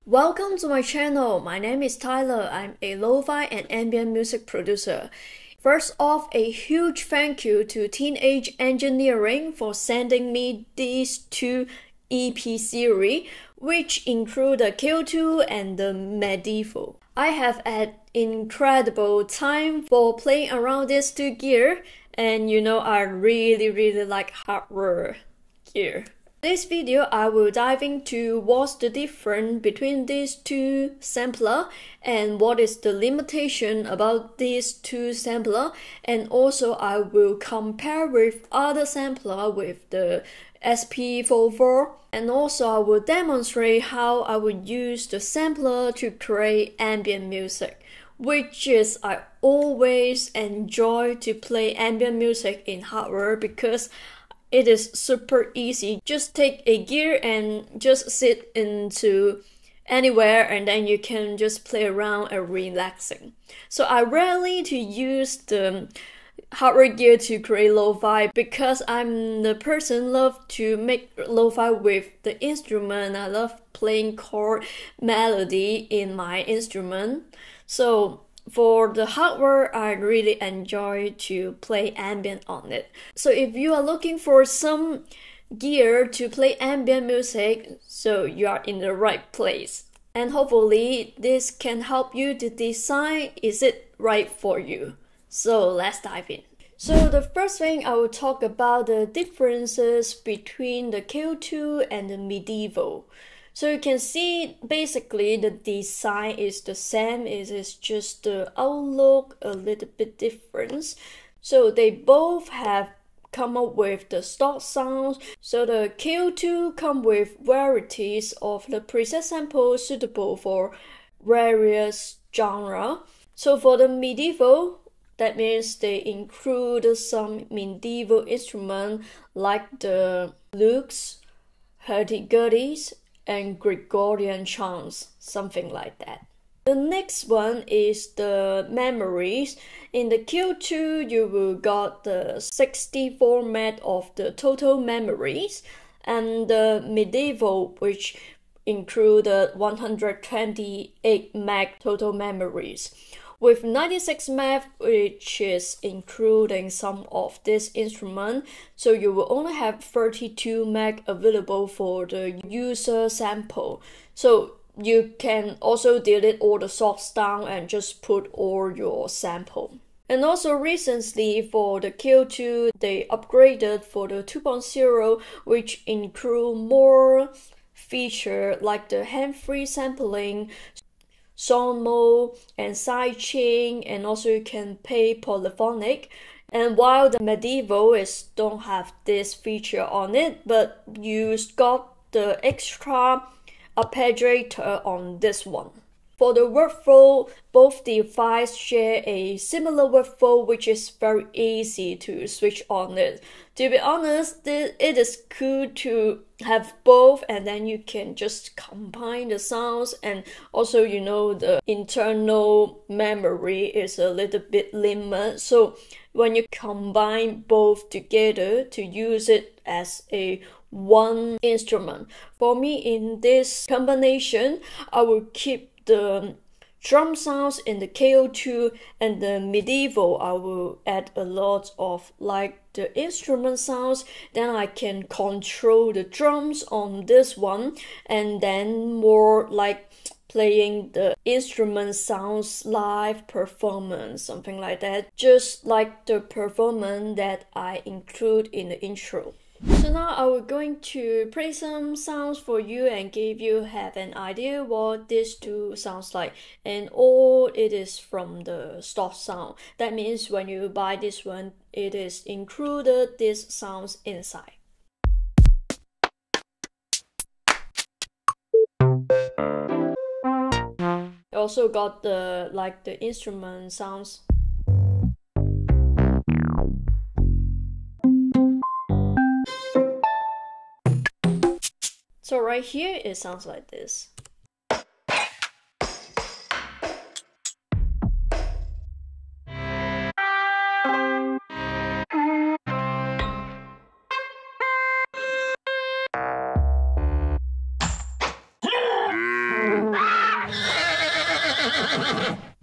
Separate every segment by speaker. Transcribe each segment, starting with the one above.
Speaker 1: Welcome to my channel. My name is Tyler. I'm a lo-fi and ambient music producer. First off, a huge thank you to Teenage Engineering for sending me these two EP series, which include the K.O and the Medieval. I have had incredible time for playing around these two gear, and you know I really like hardware gear. This video, I will dive into what's the difference between these two sampler and what is the limitation about these two sampler, and also I will compare with other sampler with the SP-44, and also I will demonstrate how I would use the sampler to create ambient music, which is I always enjoy to play ambient music in hardware because it is super easy. Just take a gear and just sit into anywhere and then you can just play around and relaxing. So I rarely to use the hardware gear to create lo-fi because I'm the person love to make lo-fi with the instrument. I love playing chord melody in my instrument. So for the hardware, I really enjoy to play ambient on it. So if you are looking for some gear to play ambient music, so you are in the right place. And hopefully this can help you to decide is it right for you. So let's dive in. So the first thing I will talk about the differences between the K.O and the Medieval. So you can see basically the design is the same, it is just the outlook a little bit different. So they both have come up with the stock sounds. So the K.O come with varieties of the preset samples suitable for various genre. So for the Medieval, that means they include some medieval instruments like the lutes, hurdy-gurdies, and Gregorian chants, something like that. The next one is the memories. In the K.O you will got the 64 meg of the total memories, and the Medieval, which include the 128 meg total memories, with 96 meg, which is including some of this instrument, so you will only have 32 meg available for the user sample. So you can also delete all the source down and just put all your sample. And also recently for the K.O, they upgraded for the 2.0, which include more feature like the hand-free sampling, song mode, and sidechain, and also you can pay polyphonic. And while the Medieval don't have this feature on it, but you got the extra arpeggiator on this one. For the workflow, both devices share a similar workflow, which is very easy to switch on it. To be honest, it is cool to have both, and then you can just combine the sounds, and also you know the internal memory is a little bit limited. So when you combine both together to use it as a one instrument. For me in this combination, I will keep the drum sounds in the K.O. and the medieval. I will add a lot of like the instrument sounds, then I can control the drums on this one, and then more like playing the instrument sounds live performance, something like that, just like the performance that I include in the intro. So now I will going to play some sounds for you and give you have an idea what these two sounds like, and all it is from the stock sound. That means when you buy this one, it is included these sounds inside. Also got the like the instrument sounds. So right here it sounds like this.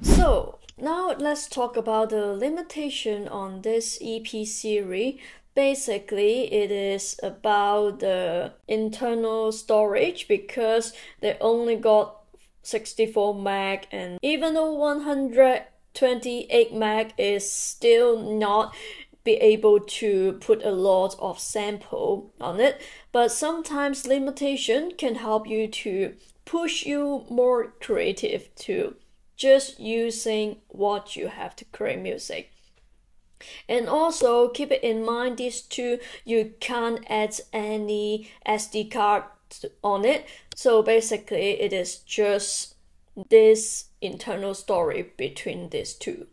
Speaker 1: So now let's talk about the limitation on this EP series. Basically, it is about the internal storage because they only got 64 meg, and even though 128 meg is still not be able to put a lot of sample on it, but sometimes limitation can help you to push you more creative to just using what you have to create music. And also keep it in mind, these two you can't add any SD card on it, so basically it is just this internal storage between these two.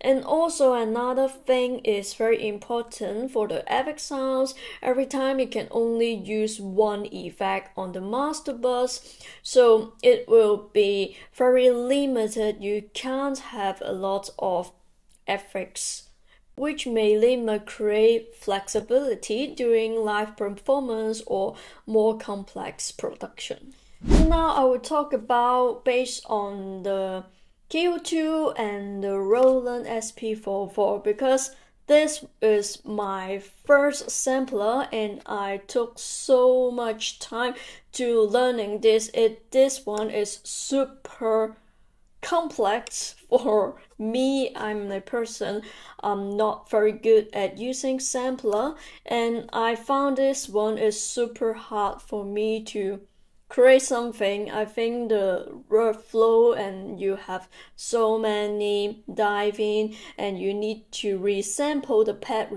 Speaker 1: And also another thing is very important for the effect sounds. Every time you can only use one effect on the master bus, so it will be very limited. You can't have a lot of effects, which may limit create flexibility during live performance or more complex production. Now I will talk about based on the K.O. and the Roland SP-44 because this is my first sampler and I took so much time to learning this. This one is super complex for me. I'm a person not very good at using sampler, and I found this one is super hard for me to create something. I think the workflow and you have so many diving and you need to resample the pad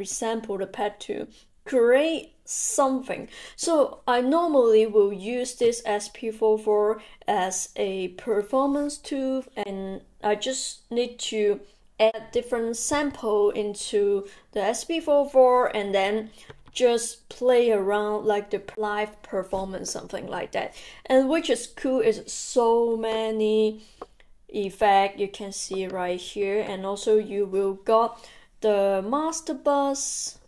Speaker 1: to create something. So I normally will use this SP-44 as a performance tool, and I just need to add different sample into the SP-44 and then just play around like the live performance, something like that. And which is cool is so many effect you can see right here, and also you will got the master bus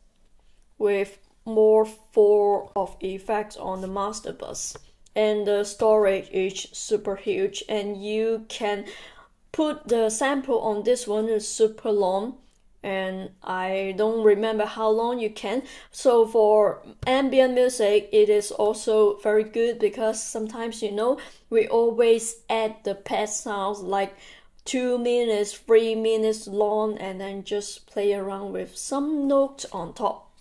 Speaker 1: with more 4 of effects on the master bus, and the storage is super huge, and you can put the sample on this one is super long, and I don't remember how long you can. So for ambient music it is also very good because sometimes we always add the pad sounds like 2 minutes 3 minutes long and then just play around with some notes on top.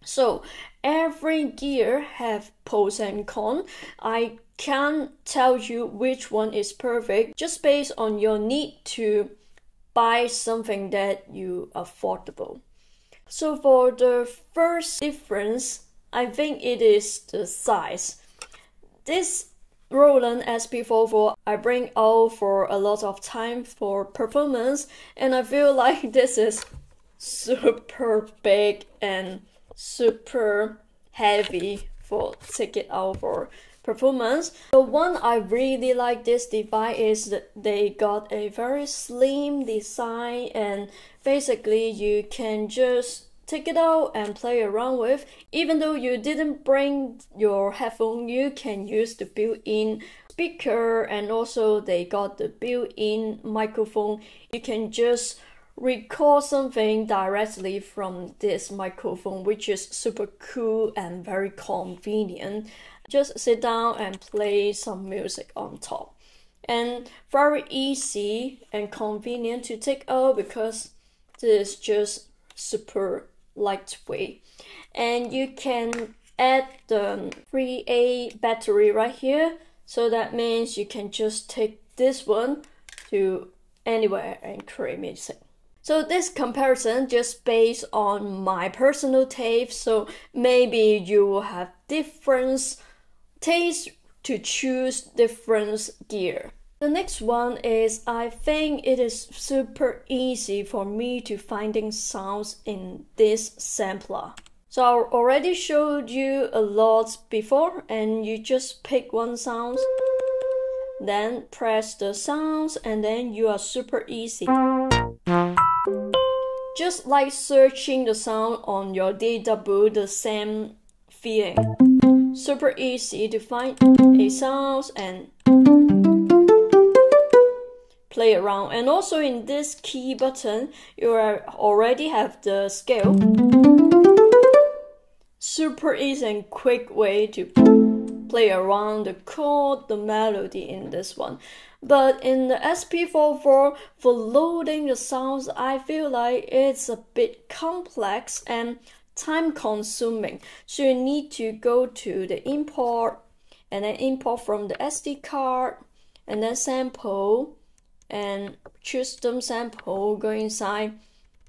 Speaker 1: So every gear have pros and cons. I can't tell you which one is perfect, just based on your need to buy something that you affordable. So for the first difference, I think it is the size. This Roland SP-44 I bring out for a lot of time for performance, and I feel like this is super big and super heavy for take it out for performance. The one I really like this device is that they got a very slim design, and basically you can just take it out and play around with. Even though you didn't bring your headphone, you can use the built-in speaker, and also they got the built-in microphone. You can just record something directly from this microphone, which is super cool and very convenient. Just sit down and play some music on top. And very easy and convenient to take out because this is just super lightweight. And you can add the 3A battery right here. So that means you can just take this one to anywhere and create music. So this comparison just based on my personal taste, so maybe you will have different tastes to choose different gear. The next one is I think it is super easy for me to finding sounds in this sampler. So I already showed you a lot before, and you just pick one sound, then press the sounds, and then you are super easy. Just like searching the sound on your DAW, the same feeling. Super easy to find a sound and play around. And also in this key button, you already have the scale. Super easy and quick way to play around the chord, the melody in this one. But in the SP-44, for loading the sounds, I feel like it's a bit complex and time consuming. So you need to go to the import and then import from the SD card and then sample and choose the sample, go inside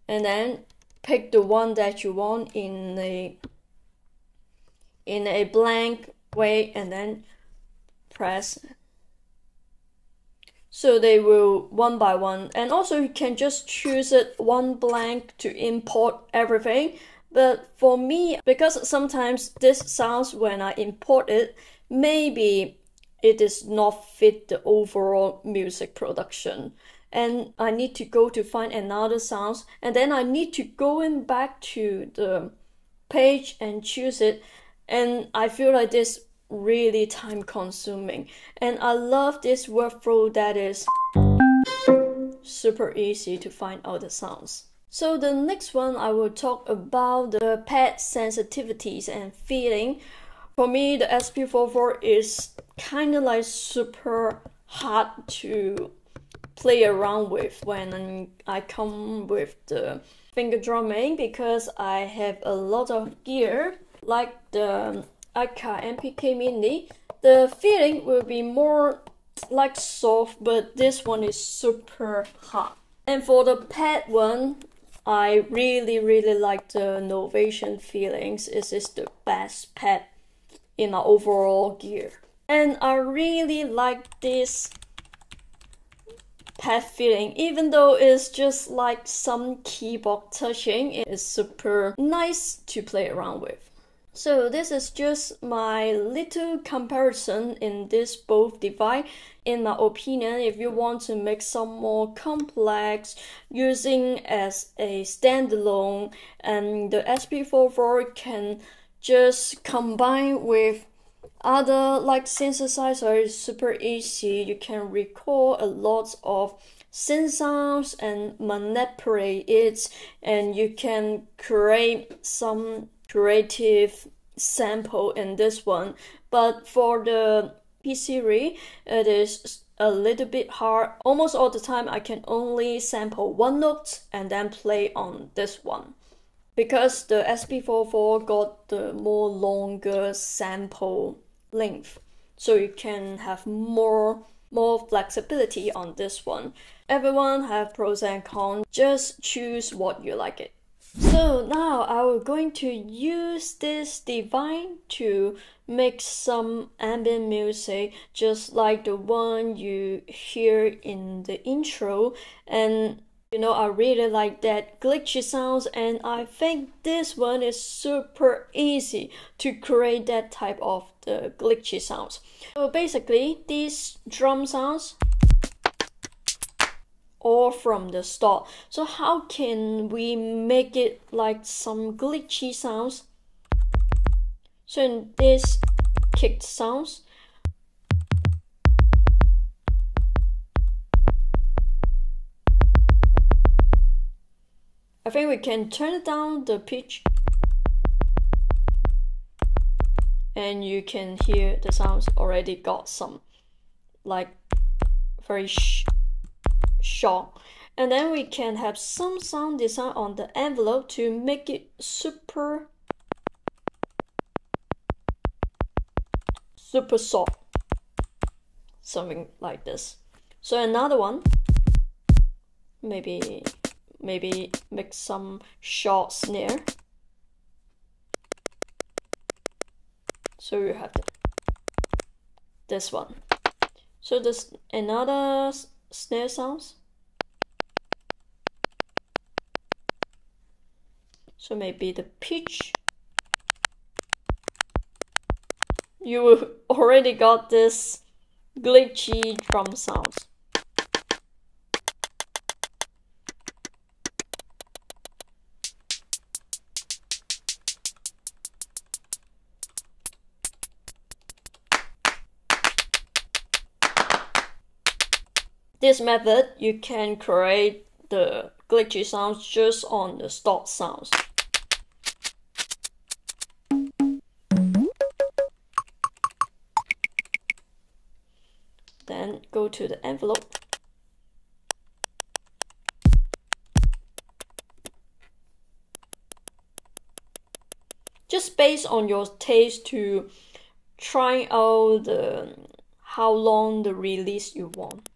Speaker 1: and then pick the one that you want in a blank way and then press. So they will one by one, and also you can just choose it one blank to import everything. But for me, because sometimes this sounds when I import it, maybe it does not fit the overall music production. And I need to go to find another sounds, and then I need to go in back to the page and choose it. And I feel like this really time consuming, and I love this workflow that is super easy to find all the sounds. So the next one I will talk about the pad sensitivities and feeling. For me, the SP-44 is kind of like super hard to play around with when I come with the finger drumming, because I have a lot of gear like the Aka MPK Mini. The feeling will be more like soft, but this one is super hard. And for the pad one, I really like the Novation feelings. This is the best pad in our overall gear. And I really like this pad feeling, even though it's just like some keyboard touching, it is super nice to play around with. So this is just my little comparison in this both device. In my opinion, if you want to make some more complex using as a standalone, and the SP-44 can just combine with other like synthesizer, is super easy. You can record a lot of synth sounds and manipulate it, and you can create some creative sample in this one. But for the P series, it is a little bit hard. Almost all the time I can only sample one note and then play on this one, because the SP-44 got the more longer sample length, so you can have more flexibility on this one. Everyone have pros and cons, just choose what you like it. So now I'm going to use this device to make some ambient music, just like the one you hear in the intro. And you know, I really like that glitchy sounds, and I think this one is super easy to create that type of the glitchy sounds. So basically, these drum sounds all from the start. So how can we make it like some glitchy sounds? So in this kick sounds, I think we can turn down the pitch, and you can hear the sounds already got some like very short. And then we can have some sound design on the envelope to make it super soft, something like this. So another one, maybe make some short snare. So you have this one. So this another snare sounds. So maybe the pitch. You already got this glitchy drum sounds. This method, you can create the glitchy sounds just on the stock sounds. Then go to the envelope. Just based on your taste to try out how long the release you want.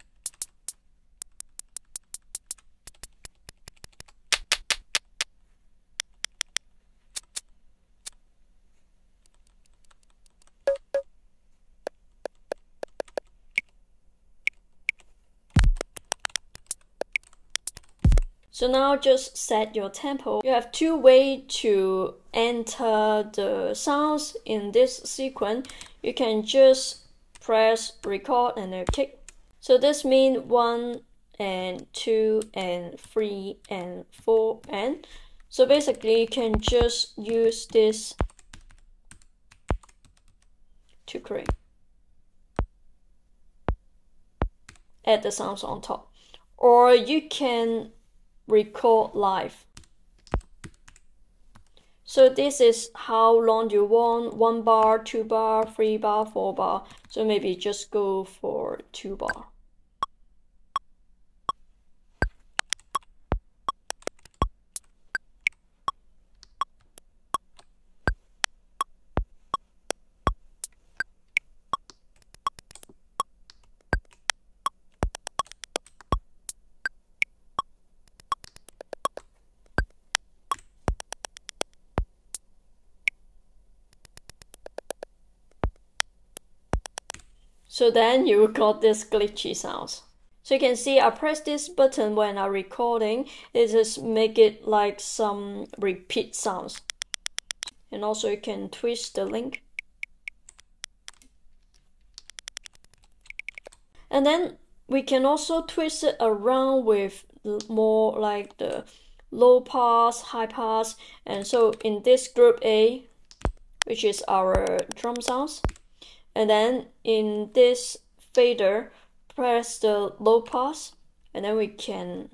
Speaker 1: So now just set your tempo. You have two ways to enter the sounds in this sequence. You can just press record and then kick. So this means 1 and 2 and 3 and 4 and. So basically you can just use this to create. Add the sounds on top. Or you can record live. So this is how long you want, 1 bar, 2 bar, 3 bar, 4 bar. So maybe just go for 2 bar. So then you got this glitchy sounds. So you can see I press this button when I'm recording. It just make it like some repeat sounds. And also you can twist the link. And then we can also twist it around with more like the low pass, high pass. And so in this group A, which is our drum sounds. And then in this fader, press the low pass, and then we can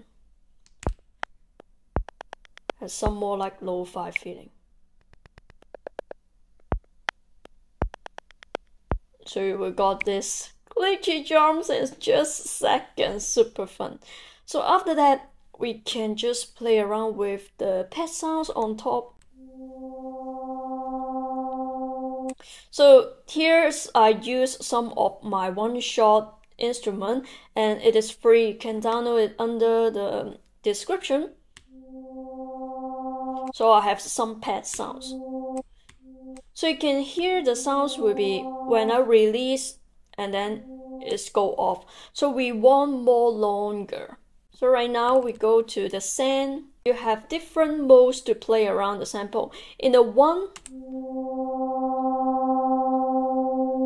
Speaker 1: have some more like lo-fi feeling. So we got this glitchy drums, and it's just seconds, super fun. So after that, we can just play around with the pad sounds on top. So here's I use some of my one-shot instrument, and it is free. You can download it under the description. So I have some pad sounds. So you can hear the sounds will be when I release and then it's go off. So we want more longer. So right now we go to the send. You have different modes to play around the sample. In the one,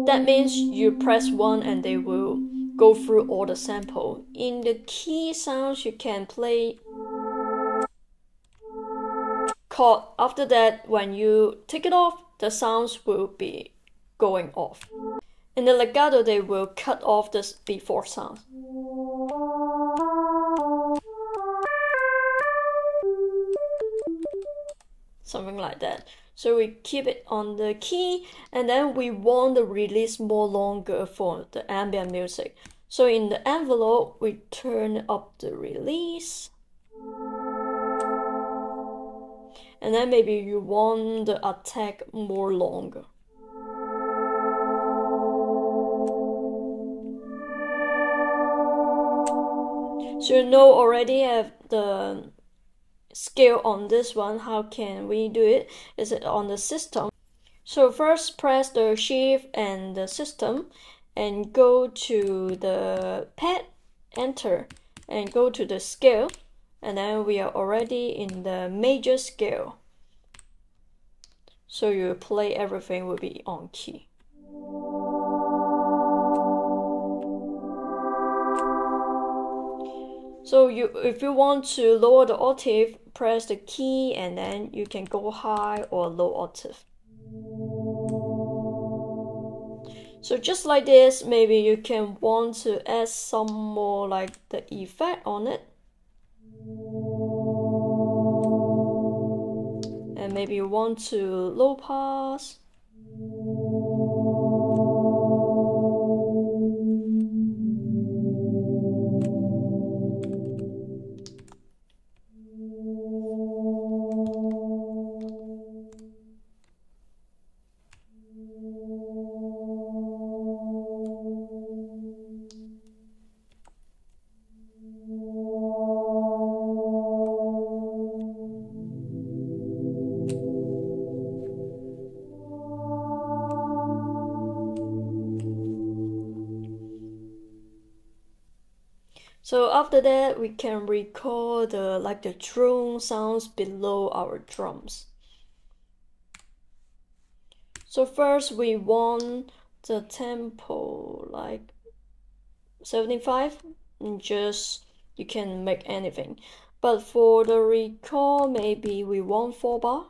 Speaker 1: that means you press 1 and they will go through all the sample. In the key sounds, you can play chord. After that, when you take it off, the sounds will be going off. In the legato, they will cut off this before sound. something like that. So we keep it on the key, and then we want the release more longer for the ambient music. So in the envelope, we turn up the release. And then maybe you want the attack more longer. So you know already have the scale on this one. How can we do it? Is it on the system? So first press the shift and the system and go to the pad, enter, and go to the scale, and then we are already in the major scale. So you play everything will be on key. So if you want to lower the octave, press the key and then you can go high or low octave. So just like this, maybe you can want to add some more like the effect on it. And maybe you want to low pass. So after that, we can record the drone sounds below our drums. So first we want the tempo like 75, and just you can make anything. But for the record, maybe we want 4 bar.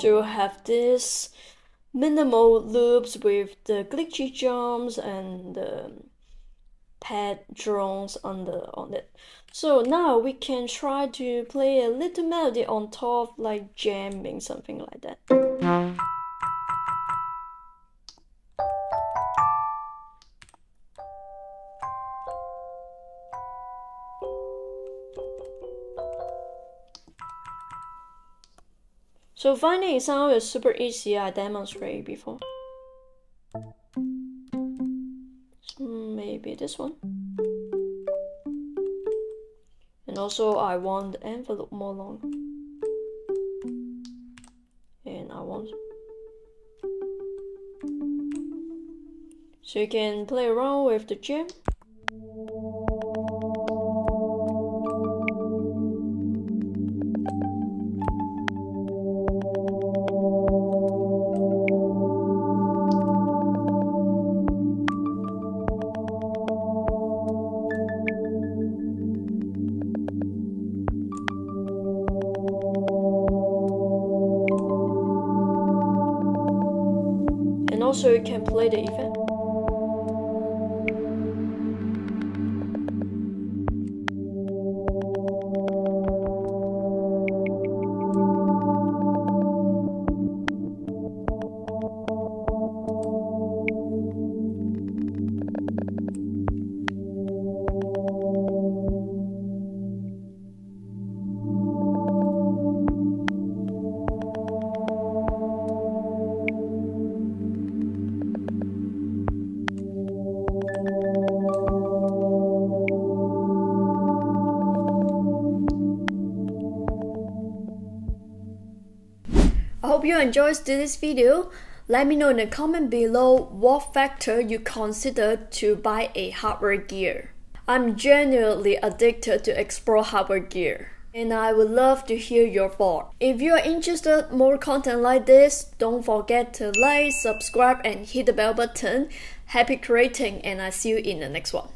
Speaker 1: To have this minimal loops with the glitchy jumps and the pad drones on it. So now we can try to play a little melody on top, like jamming, something like that. So finding a sound is super easy. I demonstrated before. So maybe this one. And also I want the envelope more long. And I want. So you can play around with the jam. And also you can play the effect. I hope you enjoyed this video. Let me know in the comment below what factor you consider to buy a hardware gear. I'm genuinely addicted to explore hardware gear. and I would love to hear your thoughts. If you are interested in more content like this, don't forget to like, subscribe, and hit the bell button. Happy creating, and I see you in the next one.